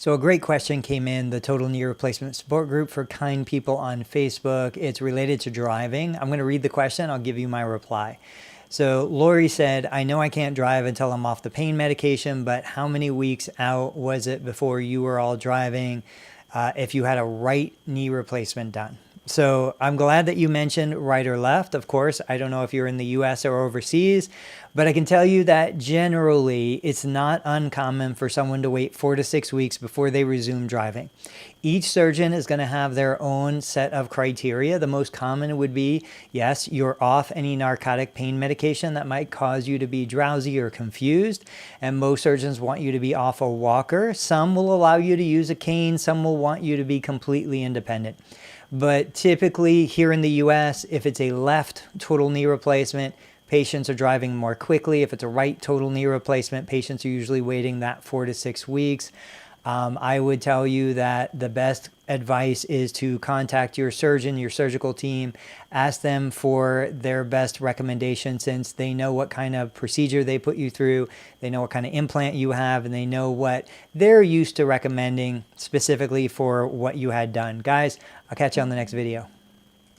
So a great question came in the Total Knee Replacement Support Group for Kind People on Facebook. It's related to driving. I'm going to read the question. I'll give you my reply. So Lori said, I know I can't drive until I'm off the pain medication, but how many weeks out was it before you were all driving if you had a right knee replacement done? So I'm glad that you mentioned right or left. Of course, I don't know if you're in the US or overseas, but I can tell you that generally it's not uncommon for someone to wait 4 to 6 weeks before they resume driving. Each surgeon is going to have their own set of criteria. The most common would be, yes, you're off any narcotic pain medication that might cause you to be drowsy or confused. And most surgeons want you to be off a walker. Some will allow you to use a cane. Some will want you to be completely independent. But typically here in the US, if it's a left total knee replacement, patients are driving more quickly. If it's a right total knee replacement, patients are usually waiting that 4 to 6 weeks. I would tell you that the best advice is to contact your surgeon, your surgical team, ask them for their best recommendation since they know what kind of procedure they put you through, they know what kind of implant you have, and they know what they're used to recommending specifically for what you had done. Guys, I'll catch you on the next video.